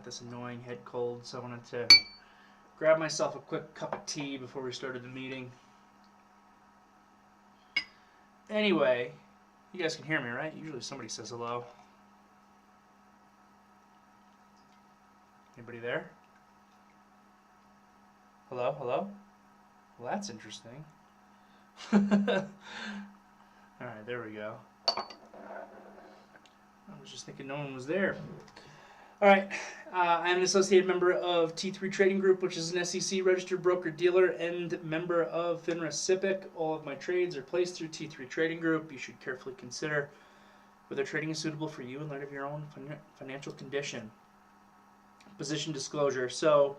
this annoying head cold, so I wanted to grab myself a quick cup of tea before we started the meeting. Anyway, you guys can hear me, right? Usually somebody says hello. Anybody there? Hello? Hello? Well, that's interesting. Alright, there we go. I was just thinking no one was there. Alright, I'm an associated member of T3 Trading Group, which is an SEC registered broker-dealer and member of FINRA SIPC. All of my trades are placed through T3 Trading Group. You should carefully consider whether trading is suitable for you in light of your own financial condition. Position disclosure. So,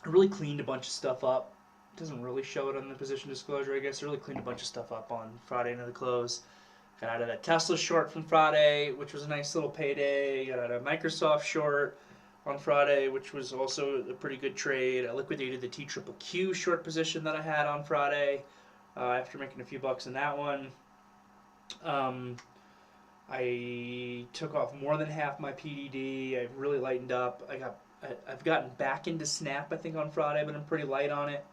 I really cleaned a bunch of stuff up. It doesn't really show it on the position disclosure, I guess. I really cleaned a bunch of stuff up on Friday into the close. Got out of that Tesla short from Friday, which was a nice little payday. Got out of Microsoft short on Friday, which was also a pretty good trade. I liquidated the TQQQ short position that I had on Friday after making a few bucks in that one. I took off more than half my PDD. I really lightened up. I've gotten back into Snap, I think, on Friday, but I'm pretty light on it.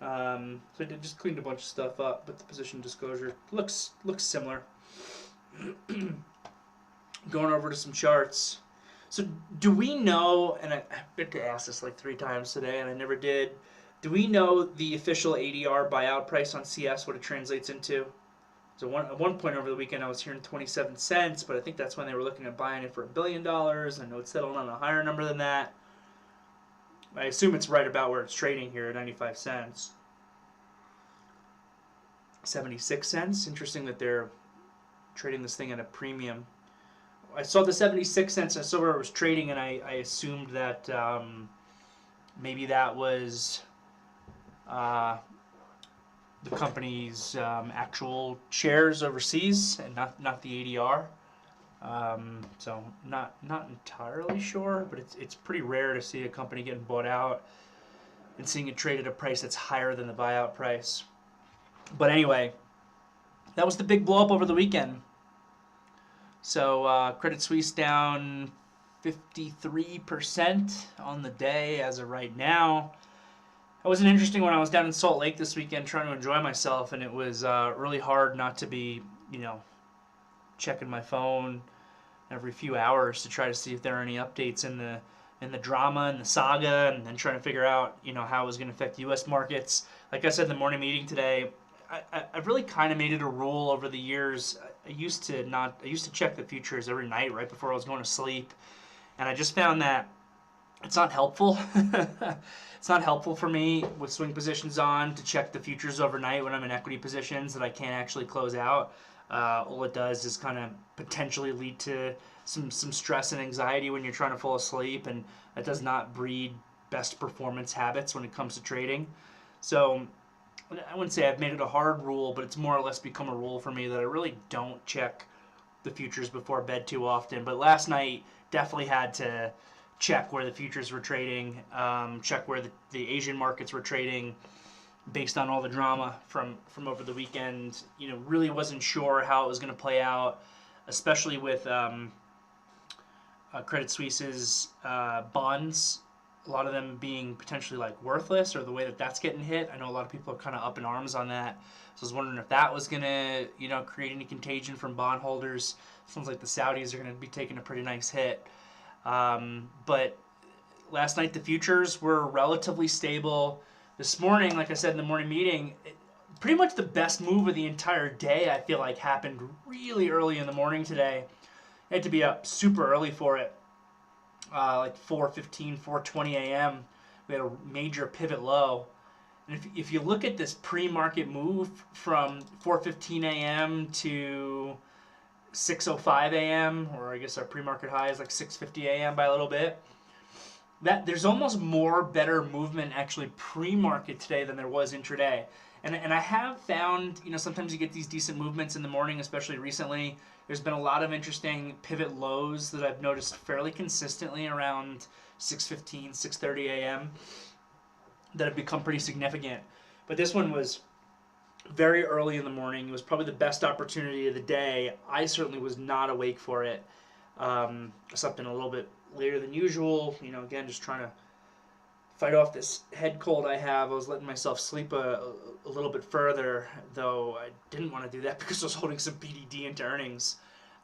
So I just cleaned a bunch of stuff up, but the position disclosure looks similar. Going over to some charts. So do we know, and I meant to ask this like 3 times today, and I never did, do we know the official ADR buyout price on CS, what it translates into? So at one point over the weekend I was hearing 27 cents, but I think that's when they were looking at buying it for $1 billion. I know it's settled on a higher number than that. I assume it's right about where it's trading here at 95 cents. 76 cents. Interesting that they're trading this thing at a premium. I saw the 76 cents. I saw where it was trading, and I assumed that maybe that was the company's actual shares overseas and not the ADR. So not entirely sure, but it's pretty rare to see a company getting bought out and seeing it trade at a price that's higher than the buyout price. But anyway, that was the big blow up over the weekend. So Credit Suisse down 53% on the day as of right now. It was an interesting one. I was down in Salt Lake this weekend trying to enjoy myself, and it was really hard not to be, checking my phone every few hours to try to see if there are any updates in the drama and the saga, and then trying to figure out how it was going to affect U.S. markets. Like I said in the morning meeting today, I've really kind of made it a rule over the years. I used to check the futures every night right before I was going to sleep, and I just found that it's not helpful. It's not helpful for me with swing positions on to check the futures overnight when I'm in equity positions that I can't actually close out. All it does is kind of potentially lead to some stress and anxiety when you're trying to fall asleep, and that does not breed best performance habits when it comes to trading. So I wouldn't say I've made it a hard rule, but it's more or less become a rule for me that I really don't check the futures before bed too often. But last night definitely had to check where the futures were trading, check where the Asian markets were trading based on all the drama from over the weekend. Really wasn't sure how it was going to play out, especially with Credit Suisse's bonds, a lot of them being potentially like worthless, or the way that that's getting hit. I know a lot of people are kind of up in arms on that. So I was wondering if that was going to create any contagion from bondholders. Sounds like the Saudis are going to be taking a pretty nice hit. But last night the futures were relatively stable. This morning, like I said in the morning meeting, pretty much the best move of the entire day, I feel like, happened really early in the morning today. I had to be up super early for it, like 4:15, 4:20 a.m. We had a major pivot low. And if you look at this pre-market move from 4:15 a.m. to 6:05 a.m., or I guess our pre-market high is like 6:50 a.m. by a little bit, that there's almost more better movement actually pre-market today than there was intraday. And I have found, sometimes you get these decent movements in the morning, especially recently. There's been a lot of interesting pivot lows that I've noticed fairly consistently around 6:15, 6:30 a.m. that have become pretty significant. But this one was very early in the morning. It was probably the best opportunity of the day. I certainly was not awake for it. I slept in a little bit later than usual. Again, just trying to fight off this head cold I have. I was letting myself sleep a little bit further, though I didn't want to do that because I was holding some BDD into earnings.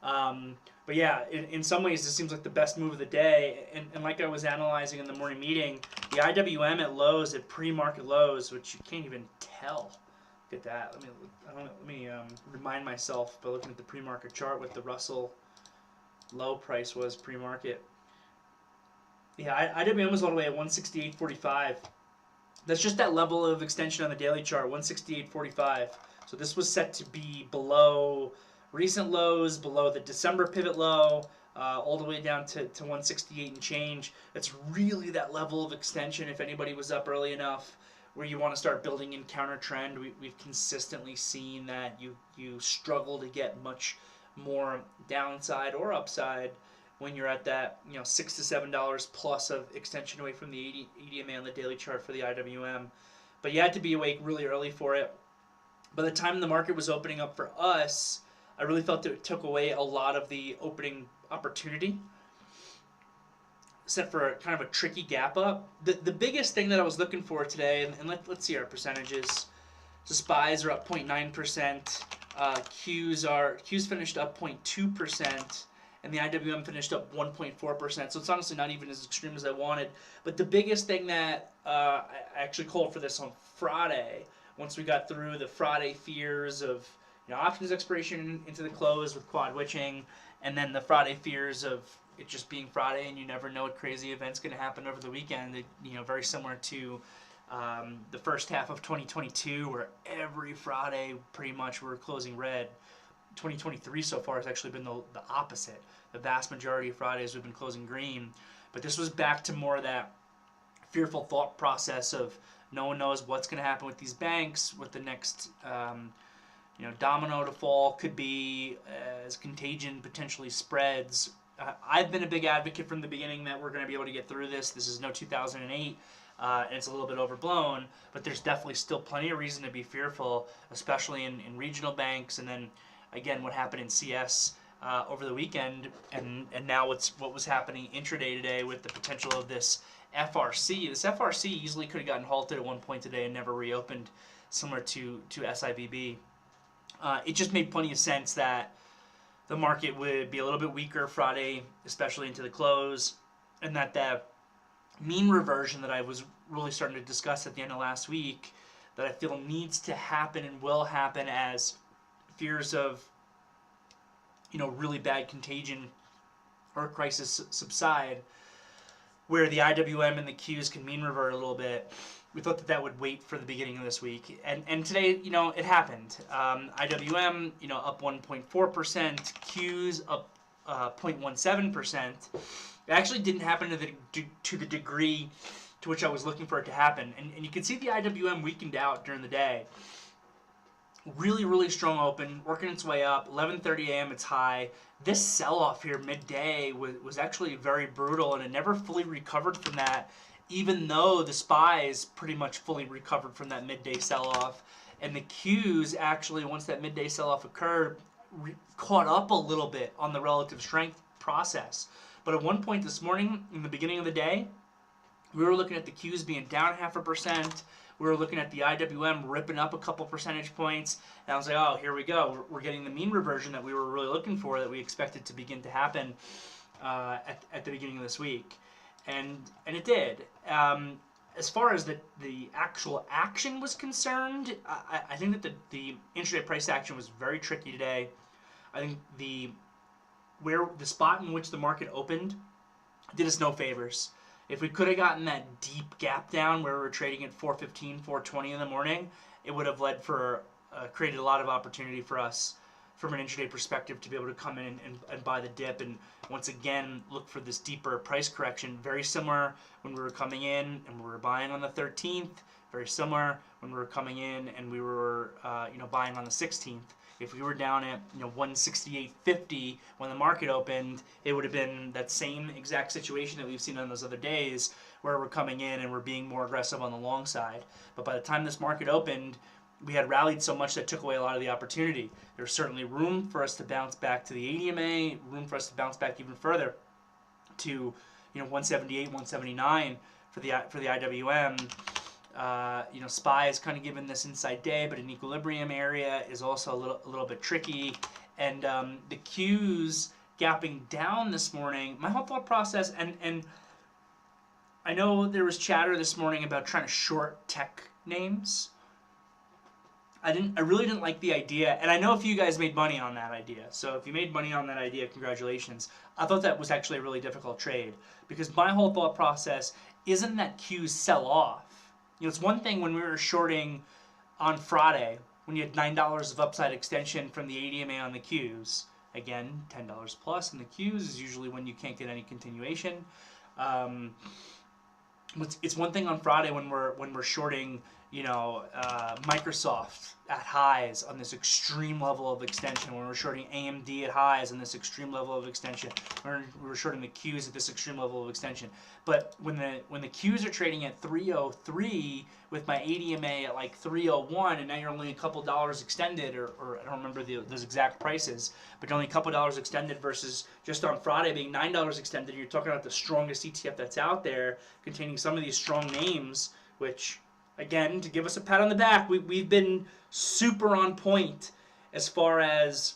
But yeah, in some ways, this seems like the best move of the day. And like I was analyzing in the morning meeting, the IWM at lows, at pre-market lows, which you can't even tell. Look at that. Let me remind myself by looking at the pre-market chart what the Russell low price was pre-market. Yeah, IWM was all the way at 168.45. That's just that level of extension on the daily chart, 168.45. So this was set to be below recent lows, below the December pivot low, all the way down to 168 and change. It's really that level of extension, if anybody was up early enough, where you want to start building in counter trend. We've consistently seen that you struggle to get much more downside or upside when you're at that $6 to $7 plus of extension away from the EMA on the daily chart for the IWM. But you had to be awake really early for it. By the time the market was opening up for us, I really felt that it took away a lot of the opening opportunity, set for kind of a tricky gap up. The biggest thing that I was looking for today, and let's see our percentages. So SPYs are up 0.9%, Qs finished up 0.2%, and the IWM finished up 1.4%. So it's honestly not even as extreme as I wanted. But the biggest thing that I actually called for this on Friday, once we got through the Friday fears of options expiration into the close with quad witching, and then the Friday fears of it just being Friday and you never know what crazy event's going to happen over the weekend. Very similar to the first half of 2022, where every Friday pretty much we're closing red. 2023 so far has actually been the opposite. The vast majority of Fridays we've been closing green, but this was back to more of that fearful thought process of no one knows what's going to happen with these banks, what the next domino to fall could be as contagion potentially spreads. I've been a big advocate from the beginning that we're going to be able to get through this. This is no 2008, and it's a little bit overblown, but there's definitely still plenty of reason to be fearful, especially in regional banks. And then again, what happened in CS over the weekend, and now what was happening intraday today with the potential of this FRC. This FRC easily could have gotten halted at one point today and never reopened, similar to SIVB. It just made plenty of sense that the market would be a little bit weaker Friday, especially into the close, and that the mean reversion that I was really starting to discuss at the end of last week, that I feel needs to happen and will happen as fears of really bad contagion or crisis subside, where the IWM and the Qs can mean revert a little bit. We thought that would wait for the beginning of this week, and today, it happened. IWM, up 1.4%, Qs up 0.17%. It actually didn't happen to the degree to which I was looking for it to happen, and you can see the IWM weakened out during the day. Really, really strong open, working its way up. 11:30 a.m. it's high. This sell-off here midday was actually very brutal, and it never fully recovered from that, even though the SPYs pretty much fully recovered from that midday sell-off. And the Qs actually, once that midday sell-off occurred, caught up a little bit on the relative strength process. But at one point this morning, in the beginning of the day, we were looking at the Qs being down 0.5%. We were looking at the IWM ripping up a couple percentage points. And I was like, oh, here we go. We're getting the mean reversion that we were really looking for, that we expected to begin to happen at the beginning of this week. And it did. As far as the actual action was concerned, I think that the intraday price action was very tricky today. I think the spot in which the market opened did us no favors. If we could have gotten that deep gap down where we were trading at 4:15, 4:20 in the morning, it would have created a lot of opportunity for us from an intraday perspective to be able to come in and buy the dip and once again look for this deeper price correction. Very similar when we were coming in and we were buying on the 13th. Very similar when we were coming in and we were buying on the 16th. If we were down at 168.50 when the market opened, it would have been that same exact situation that we've seen on those other days, where we're coming in and we're being more aggressive on the long side. But by the time this market opened, we had rallied so much that took away a lot of the opportunity. There's certainly room for us to bounce back to the ADMA, room for us to bounce back even further to 178, 179 for the IWM. SPY is kind of given this inside day, but an equilibrium area is also a little bit tricky. And the Qs gapping down this morning, my whole thought process, and I know there was chatter this morning about trying to short tech names. I really didn't like the idea, and I know a few guys made money on that idea. So if you made money on that idea, congratulations. I thought that was actually a really difficult trade, because my whole thought process isn't that Qs sell off. It's one thing when we were shorting on Friday, when you had $9 of upside extension from the ADMA on the Qs. Again, $10 plus in the Qs is usually when you can't get any continuation. It's one thing on Friday when we're shorting, Microsoft at highs on this extreme level of extension, when we're shorting AMD at highs on this extreme level of extension, when we're shorting the Qs at this extreme level of extension. But when the Qs are trading at 303 with my ADMA at like 301, and now you're only a couple dollars extended, or I don't remember those exact prices, but only a couple dollars extended versus just on Friday being $9 extended, and you're talking about the strongest ETF that's out there, containing some of these strong names, which, again, to give us a pat on the back, we've been super on point as far as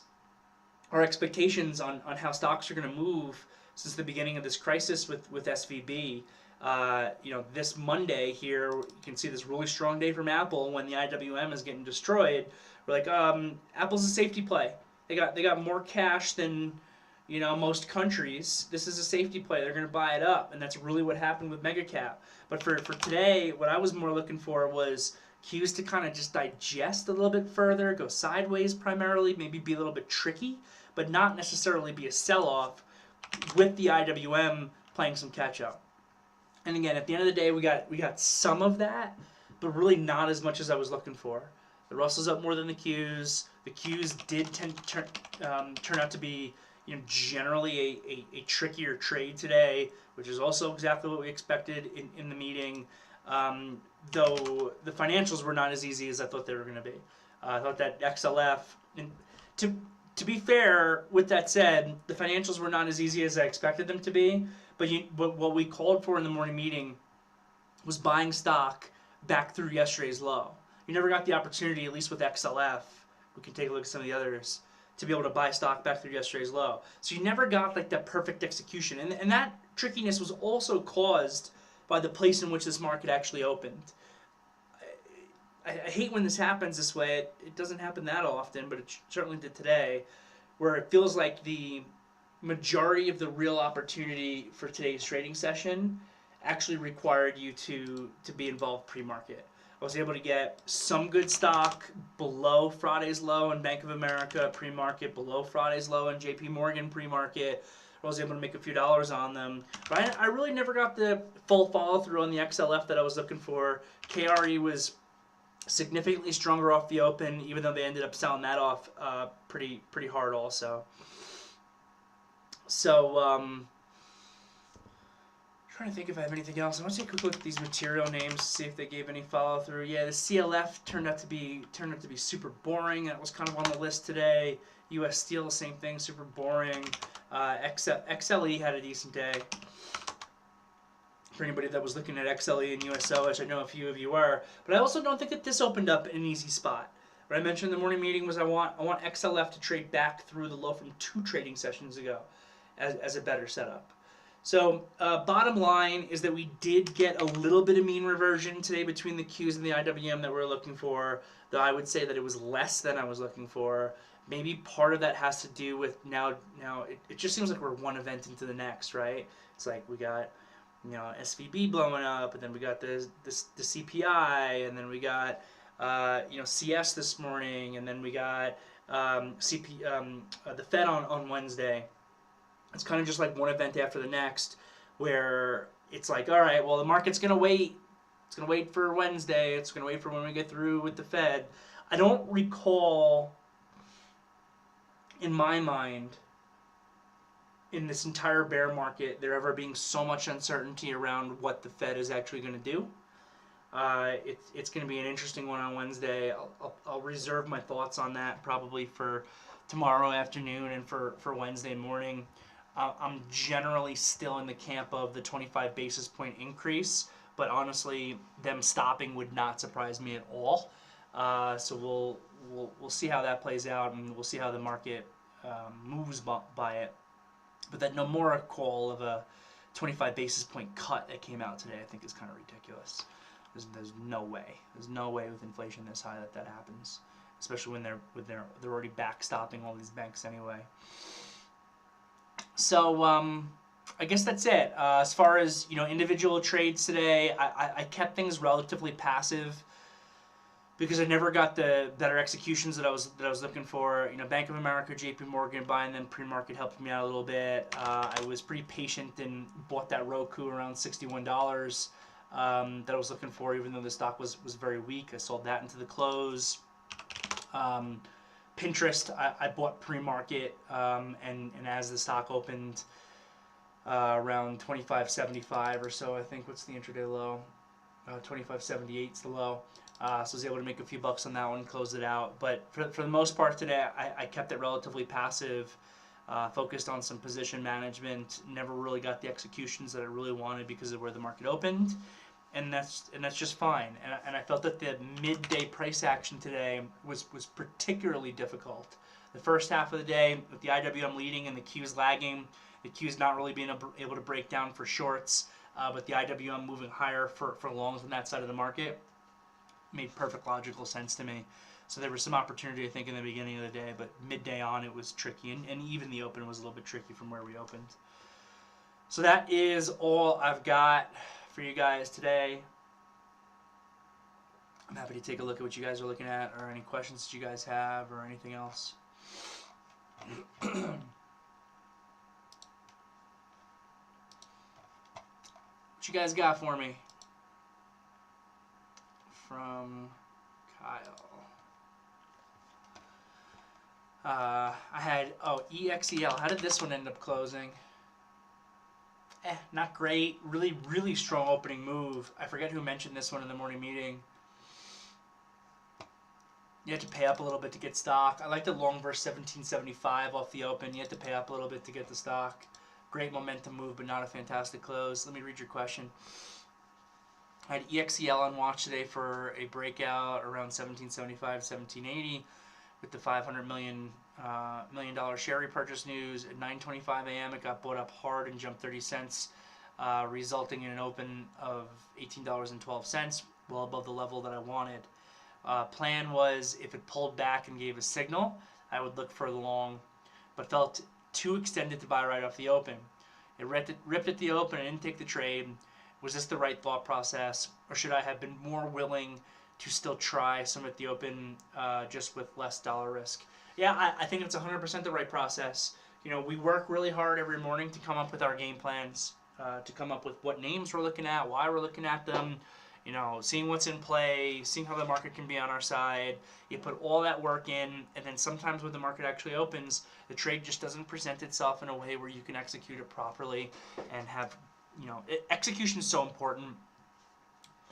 our expectations on how stocks are going to move since the beginning of this crisis with SVB. This Monday here, you can see this really strong day from Apple when the IWM is getting destroyed. We're like, Apple's a safety play. They got more cash than most countries. This is a safety play. They're going to buy it up, and that's really what happened with Megacap. But for today, what I was more looking for was Qs to kind of just digest a little bit further, go sideways primarily, maybe be a little bit tricky, but not necessarily be a sell-off, with the IWM playing some catch-up. And again, at the end of the day, we got some of that, but really not as much as I was looking for. The Russell's up more than the Qs. The Qs did turn out to be generally a trickier trade today, which is also exactly what we expected in the meeting, though the financials were not as easy as I thought they were going to be. I thought that XLF, and to be fair, with that said, the financials were not as easy as I expected them to be, but what we called for in the morning meeting was buying stock back through yesterday's low. You never got the opportunity, at least with XLF, we can take a look at some of the others, to be able to buy stock back through yesterday's low. So you never got like that perfect execution. And that trickiness was also caused by the place in which this market actually opened. I hate when this happens this way. It doesn't happen that often, but it certainly did today, where it feels like the majority of the real opportunity for today's trading session actually required you to be involved pre-market. I was able to get some good stock below Friday's low in Bank of America pre-market, below Friday's low in JP Morgan pre-market. I was able to make a few dollars on them. But I really never got the full follow-through on the XLF that I was looking for. KRE was significantly stronger off the open, even though they ended up selling that off pretty hard also. So, trying to think if I have anything else. I want to take a quick look at these material names, see if they gave any follow through. Yeah, the CLF turned out to be super boring. That was kind of on the list today. U.S. Steel, same thing, super boring. XLE had a decent day. For anybody that was looking at XLE and USO, which I know a few of you are, but I also don't think that this opened up in an easy spot. What I mentioned in the morning meeting was I want XLF to trade back through the low from 2 trading sessions ago as a better setup. So bottom line is that we did get a little bit of mean reversion today between the Qs and the IWM that we're looking for, though I would say that it was less than I was looking for. Maybe part of that has to do with now it just seems like we're one event into the next, right? It's like we got SVB blowing up, and then we got the CPI, and then we got CS this morning, and then we got the Fed on Wednesday. It's kind of just like one event after the next, where it's like, all right, well, the market's going to wait. It's going to wait for Wednesday. It's going to wait for when we get through with the Fed. I don't recall, in my mind, in this entire bear market, there ever being so much uncertainty around what the Fed is actually going to do. It's going to be an interesting one on Wednesday. I'll reserve my thoughts on that probably for tomorrow afternoon and for Wednesday morning. I'm generally still in the camp of the 25 basis point increase, but honestly, them stopping would not surprise me at all. So we'll see how that plays out, and we'll see how the market moves by it. But that Nomura call of a 25 basis point cut that came out today, I think is kind of ridiculous. There's no way. There's no way with inflation this high that happens, especially when they're already backstopping all these banks anyway. So I guess that's it. As far as individual trades today, I kept things relatively passive because I never got the better executions that I was looking for. Bank of America, J.P. Morgan, buying them pre-market helped me out a little bit. I was pretty patient and bought that Roku around $61 that I was looking for, even though the stock was very weak. I sold that into the close. Pinterest, I bought pre-market, and as the stock opened around 25.75 or so, I think. What's the intraday low? 25.78 is the low. So I was able to make a few bucks on that one, close it out. But for the most part today, I kept it relatively passive, focused on some position management. Never really got the executions that I really wanted because of where the market opened, and that's just fine. And I felt that the midday price action today was particularly difficult. The first half of the day, with the IWM leading and the Qs lagging, the Qs not really being able to break down for shorts, but the IWM moving higher for longs on that side of the market, made perfect logical sense to me. So there was some opportunity, I think, in the beginning of the day, but midday on it was tricky, and even the open was a little bit tricky from where we opened. So that is all I've got for you guys today. I'm happy to take a look at what you guys are looking at, or any questions that you guys have, or anything else. What you guys got for me? From Kyle. I had, EXEL. How did this one end up closing? Not great. Really, really strong opening move. I forget who mentioned this one in the morning meeting. You had to pay up a little bit to get stock. I like the long verse 1775 off the open. You had to pay up a little bit to get the stock. Great momentum move, but not a fantastic close. Let me read your question. I had EXEL on watch today for a breakout around 1775, 1780 with the $500 million share repurchase news. At 9:25 a.m. it got bought up hard and jumped 30 cents, resulting in an open of $18.12, well above the level that I wanted. Plan was, if it pulled back and gave a signal, I would look for the long, but felt too extended to buy right off the open. It ripped at the open and didn't take the trade. Was this the right thought process, or should I have been more willing to still try some at the open, just with less dollar risk? Yeah, I think it's 100% the right process. We work really hard every morning to come up with our game plans, to come up with what names we're looking at, why we're looking at them, seeing what's in play, seeing how the market can be on our side. You put all that work in, and then sometimes when the market actually opens, the trade just doesn't present itself in a way where you can execute it properly and have, execution is so important.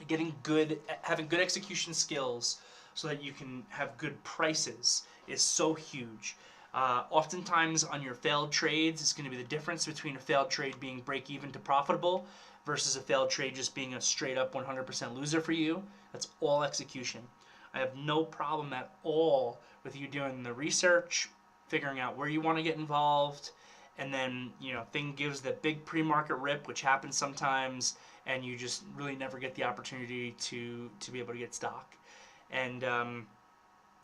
Having good execution skills so that you can have good prices is so huge. Oftentimes on your failed trades, it's going to be the difference between a failed trade being break even to profitable versus a failed trade just being a straight up 100% loser for you. That's all execution. I have no problem at all with you doing the research, figuring out where you want to get involved, and then thing gives the big pre-market rip, which happens sometimes, and you just really never get the opportunity to be able to get stock. And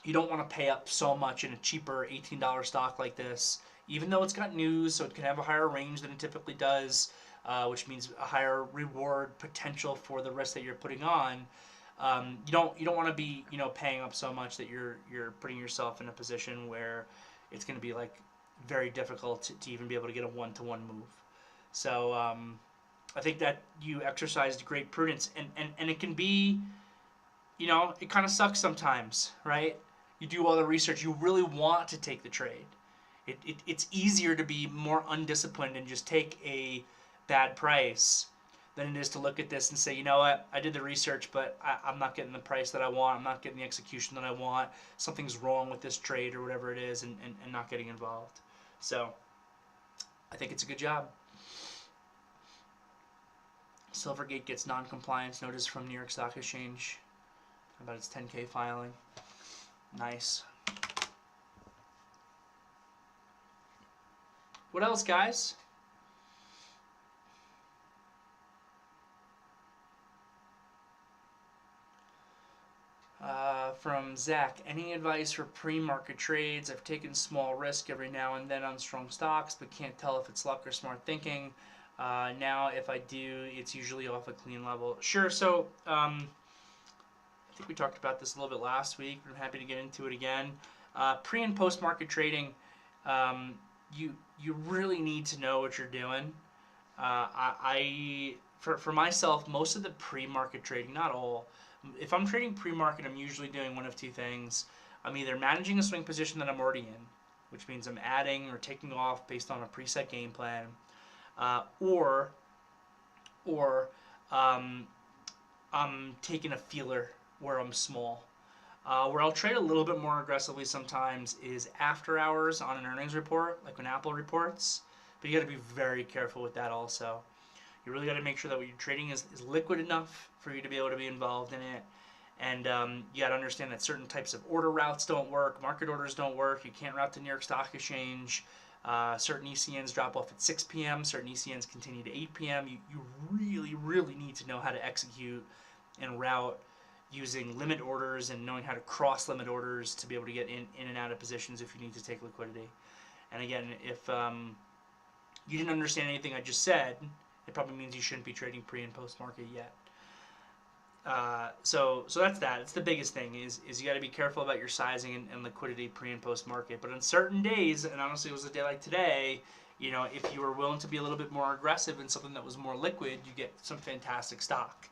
you don't want to pay up so much in a cheaper $18 stock like this, even though it's got news, so it can have a higher range than it typically does, which means a higher reward potential for the risk that you're putting on. You don't want to be paying up so much that you're putting yourself in a position where it's going to be like very difficult to even be able to get a one-to-one move. So I think that you exercised great prudence, and it can be, it kind of sucks sometimes, right? You do all the research, you really want to take the trade. It's easier to be more undisciplined and just take a bad price than it is to look at this and say, you know what, I did the research, but I'm not getting the price that I want. I'm not getting the execution that I want. Something's wrong with this trade or whatever it is, and not getting involved. So I think it's a good job. Silvergate gets non-compliance notice from New York Stock Exchange about its 10K filing. Nice. What else, guys? From Zach, any advice for pre-market trades? I've taken small risk every now and then on strong stocks, but can't tell if it's luck or smart thinking. Now, if I do, it's usually off a clean level. Sure. So, I think we talked about this a little bit last week. I'm happy to get into it again. Pre and post market trading, you really need to know what you're doing. For myself, most of the pre-market trading, not all. If I'm trading pre-market, I'm usually doing one of two things. I'm either managing a swing position that I'm already in, which means I'm adding or taking off based on a preset game plan, or I'm taking a feeler where I'm small. Where I'll trade a little bit more aggressively sometimes is after hours on an earnings report, like when Apple reports. But you got to be very careful with that also. You really got to make sure that what you're trading is liquid enough for you to be able to be involved in it. And you got to understand that certain types of order routes don't work. Market orders don't work. You can't route to New York Stock Exchange. Certain ECNs drop off at 6 p.m. Certain ECNs continue to 8 p.m. You really, really need to know how to execute and route using limit orders and knowing how to cross limit orders to be able to get in and out of positions if you need to take liquidity. And again, if you didn't understand anything I just said, it probably means you shouldn't be trading pre and post market yet. So that's that. It's the biggest thing is you got to be careful about your sizing and liquidity pre and post market. But on certain days, and honestly, it was a day like today, you know, if you were willing to be a little bit more aggressive in something that was more liquid, you get some fantastic stock.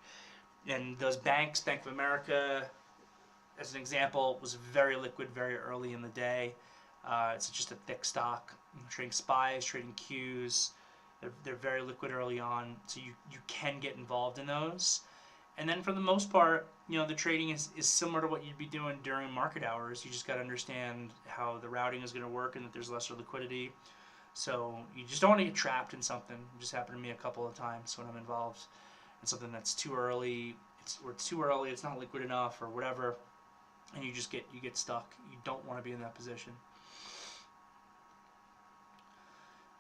And those banks, Bank of America, as an example, was very liquid very early in the day. It's just a thick stock. Trading SPYs, trading Qs, they're very liquid early on, so you can get involved in those. And then for the most part, you know, the trading is similar to what you'd be doing during market hours. You just got to understand how the routing is going to work and that there's lesser liquidity. So you just don't want to get trapped in something. It just happened to me a couple of times when I'm involved in something that's too early. It's too early. It's not liquid enough or whatever, and you get stuck. You don't want to be in that position.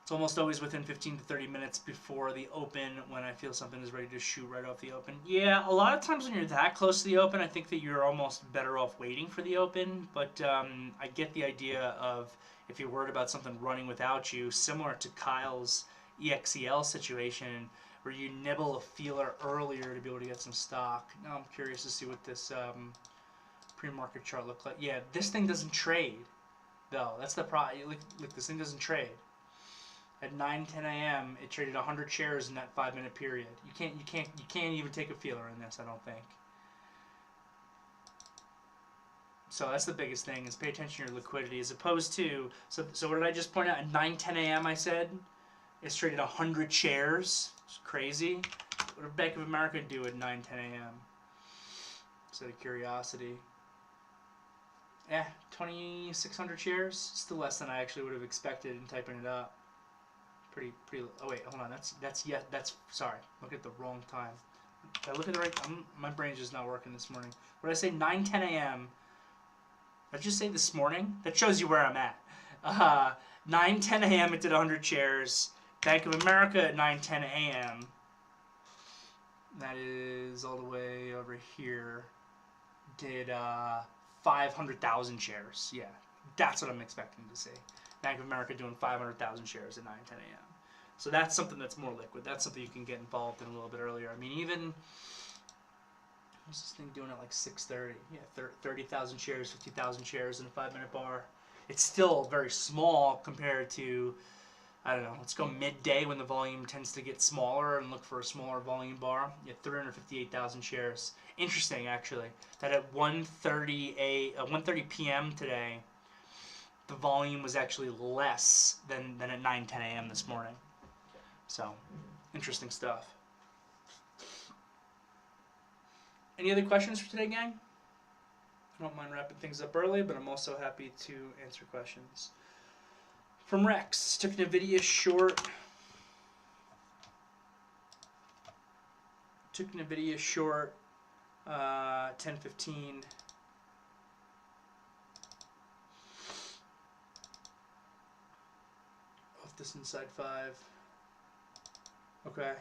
It's almost always within 15 to 30 minutes before the open when I feel something is ready to shoot right off the open. Yeah, a lot of times when you're that close to the open, I think that you're almost better off waiting for the open. But I get the idea of if you're worried about something running without you, similar to Kyle's EXEL situation, where you nibble a feeler earlier to be able to get some stock. Now I'm curious to see what this pre-market chart looks like. Yeah, this thing doesn't trade, though. That's the problem. Look, this thing doesn't trade. At 9:10 a.m., it traded 100 shares in that 5-minute period. You can't even take a feeler in this, I don't think. So that's the biggest thing, is pay attention to your liquidity, as opposed to, so what did I just point out? At 9:10 a.m., I said, it's traded 100 shares. It's crazy. What did Bank of America do at 9:10 a.m.? Just out of curiosity. 2,600 shares. Still less than I actually would have expected in typing it up. Pretty. Oh wait, hold on. That's sorry. Look at the wrong time. Did I look at the right? My brain's just not working this morning. What did I say? 9:10 a.m. Did I just say this morning? That shows you where I'm at. 9:10 a.m. it did 100 shares. Bank of America at 9:10 a.m. That is all the way over here. Did 500,000 shares. Yeah, that's what I'm expecting to see. Bank of America doing 500,000 shares at 9:10 a.m. So that's something that's more liquid. That's something you can get involved in a little bit earlier. I mean, even what's this thing doing at like 6:30? Yeah, 30,000 shares, 50,000 shares in a 5-minute bar. It's still very small compared to, I don't know, let's go midday when the volume tends to get smaller and look for a smaller volume bar. Yeah, 358,000 shares. Interesting, actually, that at 1:30 p.m. today, the volume was actually less than at 9:10 a.m. this morning. So, interesting stuff. Any other questions for today, gang? I don't mind wrapping things up early, but I'm also happy to answer questions. From Rex, took an NVIDIA short. Took an NVIDIA short, 10.15. Off this inside 5. Okay.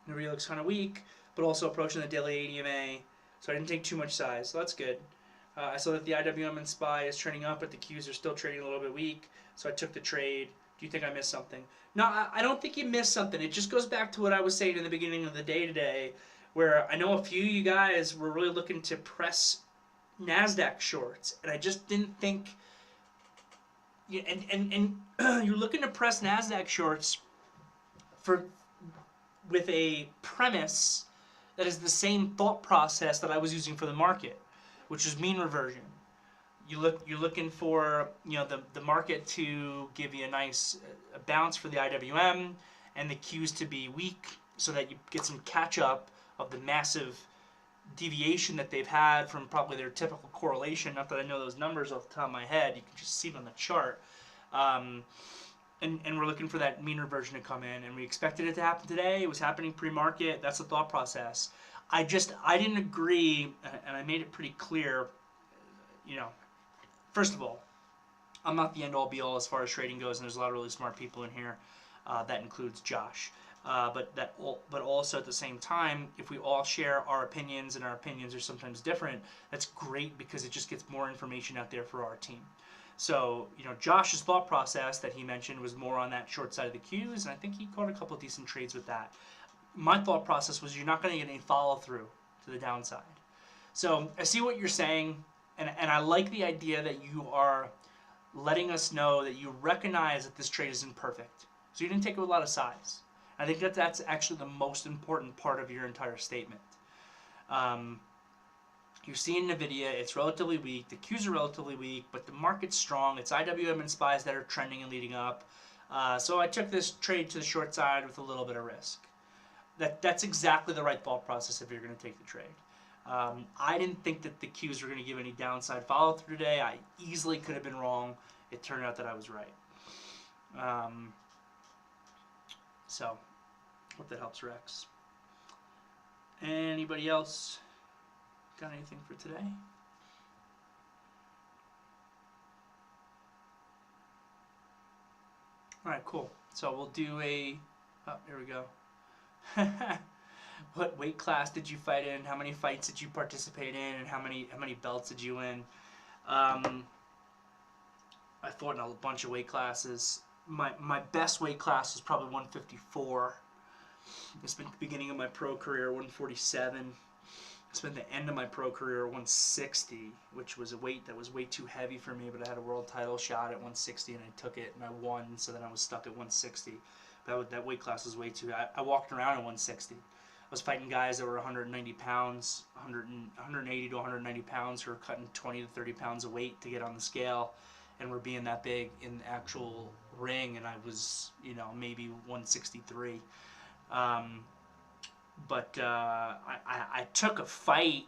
NVIDIA looks kind of weak, but also approaching the daily ADMA, so I didn't take too much size, so that's good. I saw that the IWM and SPY is trading up, but the Qs are still trading a little bit weak, so I took the trade. Do you think I missed something? No, I don't think you missed something. It just goes back to what I was saying in the beginning of the day today, where I know a few of you guys were really looking to press NASDAQ shorts, and I just didn't think... And you're looking to press NASDAQ shorts with a premise that is the same thought process that I was using for the market, which is mean reversion. You're looking for the market to give you a nice bounce for the IWM and the Qs to be weak, so that you get some catch up of the massive deviation that they've had from probably their typical correlation. Not that I know those numbers off the top of my head, you can just see it on the chart. And we're looking for that mean reversion to come in, and we expected it to happen today. It was happening pre-market. That's the thought process. I didn't agree, and I made it pretty clear. First of all, I'm not the end-all be-all as far as trading goes, and there's a lot of really smart people in here. That includes Josh. But also at the same time, if we all share our opinions, and our opinions are sometimes different, that's great, because it just gets more information out there for our team. So, Josh's thought process that he mentioned was more on that short side of the Qs, and I think he caught a couple of decent trades with that. My thought process was you're not going to get any follow-through to the downside. So I see what you're saying, and I like the idea that you are letting us know that you recognize that this trade isn't perfect. So you didn't take a lot of size. I think that that's actually the most important part of your entire statement. You're seeing NVIDIA, it's relatively weak, the Qs are relatively weak, but the market's strong. It's IWM and SPYs that are trending and leading up. So I took this trade to the short side with a little bit of risk. That's exactly the right thought process if you're going to take the trade. I didn't think that the Qs were going to give any downside follow-through today. I easily could have been wrong. It turned out that I was right. So, hope that helps, Rex. Anybody else got anything for today? Alright, cool. So we'll do a... Oh, there we go. What weight class did you fight in? How many fights did you participate in? And how many belts did you win? I fought in a bunch of weight classes. My best weight class was probably 154. I spent the beginning of my pro career 147. I spent the end of my pro career 160, which was a weight that was way too heavy for me, but I had a world title shot at 160 and I took it and I won, so then I was stuck at 160. That weight class was way too... I walked around at 160. I was fighting guys that were 190 pounds, 180 to 190 pounds, who were cutting 20 to 30 pounds of weight to get on the scale, and were being that big in the actual ring, and I was, maybe 163. But I took a fight.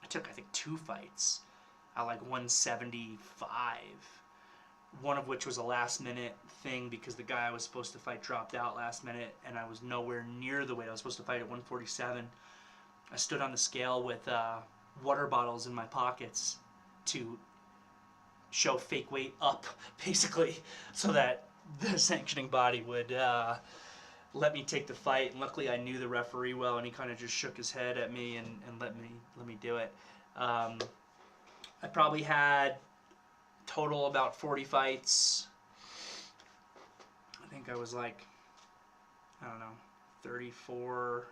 I took, I think, 2 fights at like 175. One of which was a last-minute thing because the guy I was supposed to fight dropped out last minute, and I was nowhere near the weight I was supposed to fight at 147. I stood on the scale with water bottles in my pockets to show fake weight up, basically, so that the sanctioning body would let me take the fight. And luckily, I knew the referee well, and he kind of just shook his head at me and let me do it. I probably had total about 40 fights. I think I was like, I don't know, 34,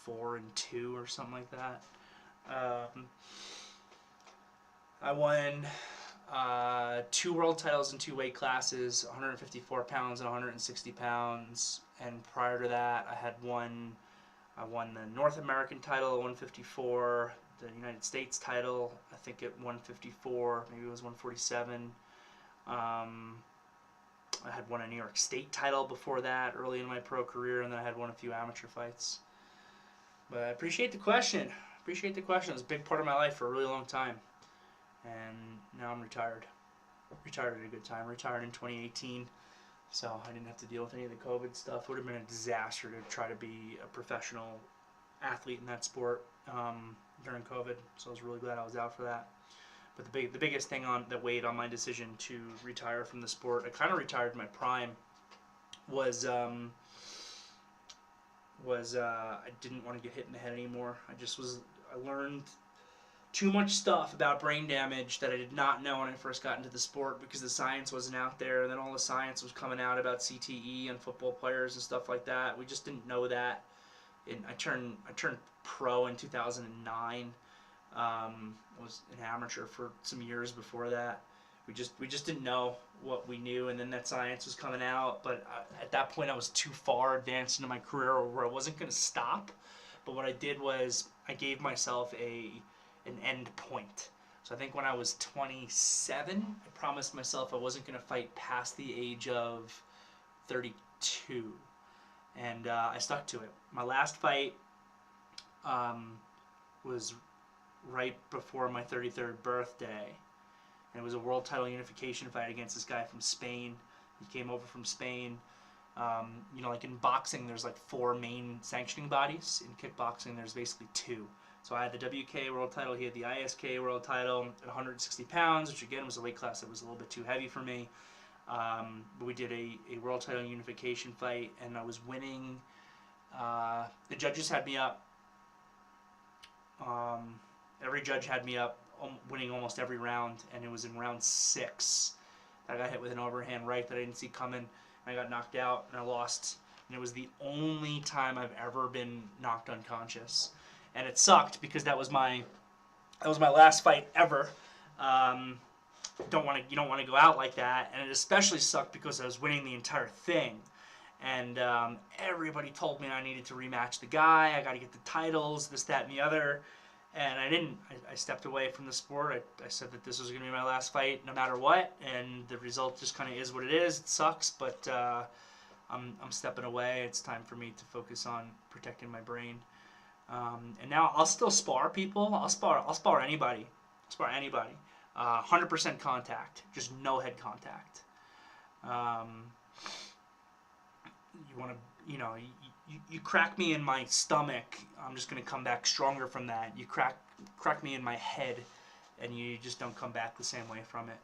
4 and 2 or something like that. I won 2 world titles in 2 weight classes, 154 pounds and 160 pounds. And prior to that, I won the North American title at 154, the United States title, I think at 154, maybe it was 147. I had won a New York State title before that, early in my pro career, and then I had won a few amateur fights. But I appreciate the question. Appreciate the question. It was a big part of my life for a really long time. And now I'm retired. Retired at a good time. Retired in 2018. So I didn't have to deal with any of the COVID stuff. It would have been a disaster to try to be a professional athlete in that sport during COVID. So I was really glad I was out for that. But the biggest thing that weighed on my decision to retire from the sport, I kind of retired in my prime, was I didn't want to get hit in the head anymore. I learned too much stuff about brain damage that I did not know when I first got into the sport because the science wasn't out there, and then all the science was coming out about CTE and football players and stuff like that. We just didn't know that. And I turned pro in 2009. Was an amateur for some years before that. We just didn't know what we knew, and then that science was coming out. But at that point, I was too far advanced into my career where I wasn't going to stop. But what I did was I gave myself an end point. So I think when I was 27, I promised myself I wasn't going to fight past the age of 32, and I stuck to it. My last fight was right before my 33rd birthday, and it was a world title unification fight against this guy from Spain. He came over from Spain. Like in boxing, there's like 4 main sanctioning bodies. In kickboxing, there's basically 2. So I had the WK world title, he had the ISK world title at 160 pounds, which again was a weight class that was a little bit too heavy for me. But we did a world title unification fight, and I was winning. The judges had me up. Every judge had me up, winning almost every round, and it was in round 6 that I got hit with an overhand right that I didn't see coming. I got knocked out, and I lost. And it was the only time I've ever been knocked unconscious, and it sucked because that was my last fight ever. You don't want to go out like that, and it especially sucked because I was winning the entire thing. And everybody told me I needed to rematch the guy. I got to get the titles, this, that, and the other. And I didn't. I stepped away from the sport. I said that this was going to be my last fight no matter what. And the result just kind of is what it is. It sucks, but I'm stepping away. It's time for me to focus on protecting my brain. And now I'll still spar people. I'll spar anybody. 100% contact. Just no head contact. You want to, you crack me in my stomach, I'm just going to come back stronger from that. You crack me in my head, and you just don't come back the same way from it.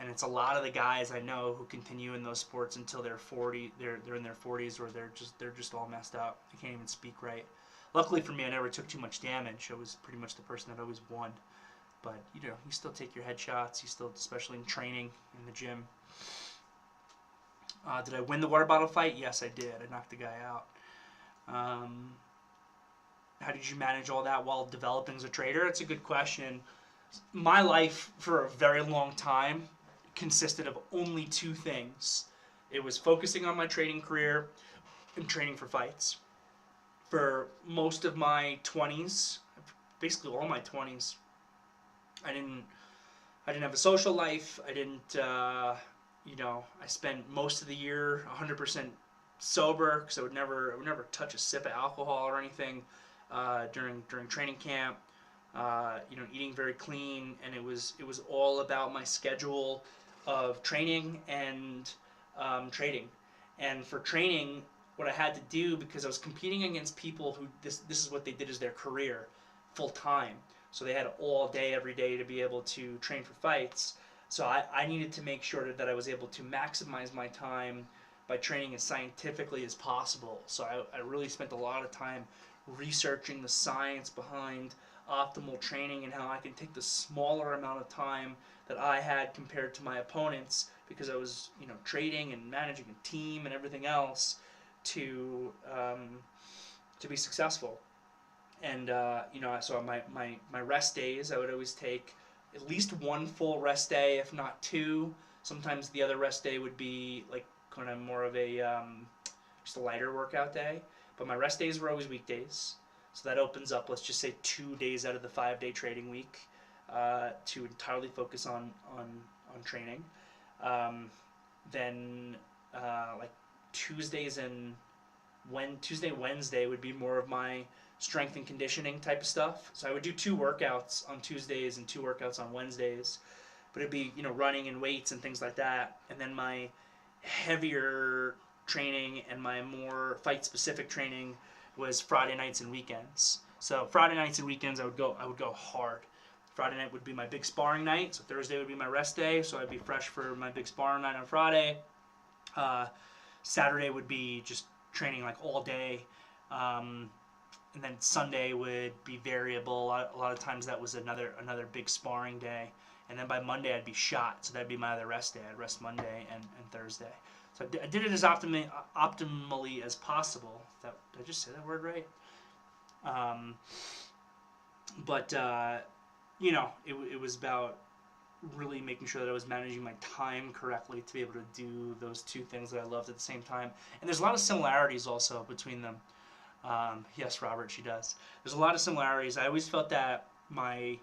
And it's a lot of the guys I know who continue in those sports until they're 40. They're in their 40s, or they're just all messed up. They can't even speak right. Luckily for me, I never took too much damage. I was pretty much the person that always won. But you still take your headshots. You still, especially in training in the gym. Did I win the water bottle fight? Yes, I did. I knocked the guy out. How did you manage all that while developing as a trader? It's a good question. My life for a very long time consisted of only 2 things. It was focusing on my trading career and training for fights. For most of my 20s, basically all my 20s, I didn't have a social life. I didn't. I spent most of the year 100% sober because I would never touch a sip of alcohol or anything during training camp. Eating very clean, and it was all about my schedule of training and trading. And for training, what I had to do, because I was competing against people who this is what they did as their career, full time. So they had all day, every day to be able to train for fights. So I needed to make sure that I was able to maximize my time by training as scientifically as possible. So I really spent a lot of time researching the science behind optimal training and how I can take the smaller amount of time that I had compared to my opponents, because I was trading and managing a team and everything else to be successful. And so my rest days, I would always take at least 1 full rest day, if not 2. Sometimes the other rest day would be like kind of more of a just a lighter workout day. But my rest days were always weekdays. So that opens up, let's just say, 2 days out of the 5-day trading week to entirely focus on training. then like Wednesday would be more of my strength and conditioning type of stuff. So I would do 2 workouts on Tuesdays and 2 workouts on Wednesdays. But it'd be, running and weights and things like that. And then my heavier training and my more fight specific training was Friday nights and weekends. So Friday nights and weekends I would go hard. Friday night would be my big sparring night, so Thursday would be my rest day, so I'd be fresh for my big sparring night on Friday. Saturday would be just training like all day, and then Sunday would be variable. A lot of times that was another big sparring day, and then by Monday I'd be shot, so that'd be my other rest day. I'd rest Monday and Thursday. So I did it as optimally as possible. Did I just say that word right? It was about really making sure that I was managing my time correctly to be able to do those 2 things that I loved at the same time. And there's a lot of similarities also between them. Yes, Robert, she does. There's a lot of similarities. I always felt that my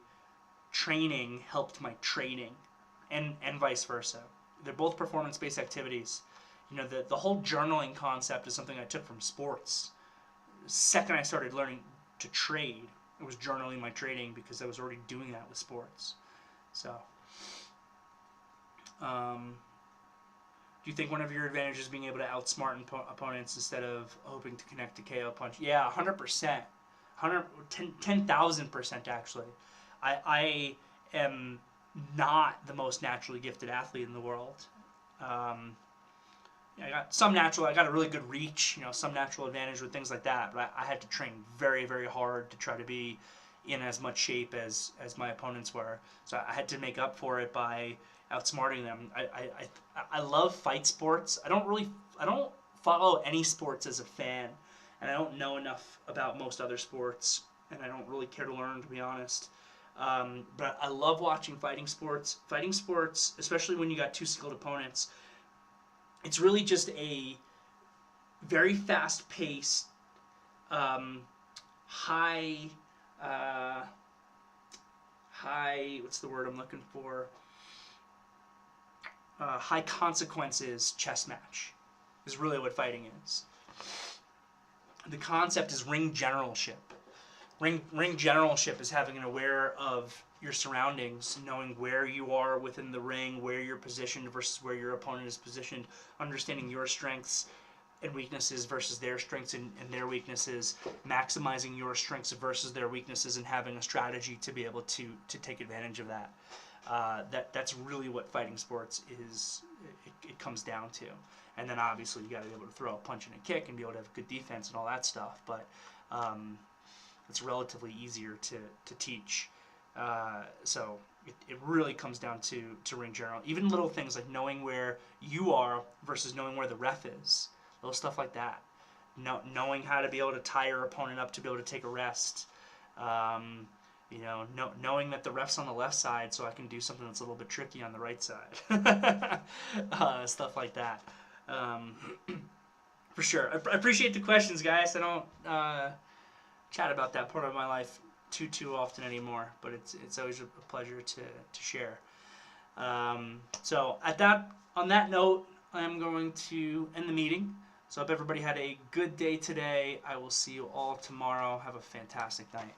training helped my training, and vice versa. They're both performance-based activities. The whole journaling concept is something I took from sports. The second I started learning to trade, it was journaling my trading because I was already doing that with sports. So, do you think one of your advantages is being able to outsmart opponents instead of hoping to connect to KO punch? Yeah, 100%. 10,000% actually. I am not the most naturally gifted athlete in the world. I got a really good reach, some natural advantage with things like that, but I had to train very, very hard to try to be in as much shape as my opponents were. So I had to make up for it by outsmarting them. I love fight sports. I don't follow any sports as a fan, and I don't know enough about most other sports, and I don't really care to learn, to be honest. But I love watching fighting sports. Fighting sports, especially when you got 2 skilled opponents, it's really just a very fast-paced, high, what's the word I'm looking for? High consequences chess match is really what fighting is. The concept is ring generalship. Ring generalship is having an aware of your surroundings, knowing where you are within the ring, where you're positioned versus where your opponent is positioned, understanding your strengths and weaknesses versus their strengths and their weaknesses, maximizing your strengths versus their weaknesses, and having a strategy to be able to take advantage of that. That's really what fighting sports is. It comes down to. And then obviously you got to be able to throw a punch and a kick and be able to have good defense and all that stuff. But it's relatively easier to teach. So it really comes down to ring general. Even little things like knowing where you are versus knowing where the ref is. Little stuff like that. Knowing how to be able to tie your opponent up to be able to take a rest. Knowing that the ref's on the left side so I can do something that's a little bit tricky on the right side. Stuff like that. For sure. I appreciate the questions, guys. I don't chat about that part of my life too often anymore, but it's always a pleasure to share. So on that note, I'm going to end the meeting. So I hope everybody had a good day today. I will see you all tomorrow. Have a fantastic night.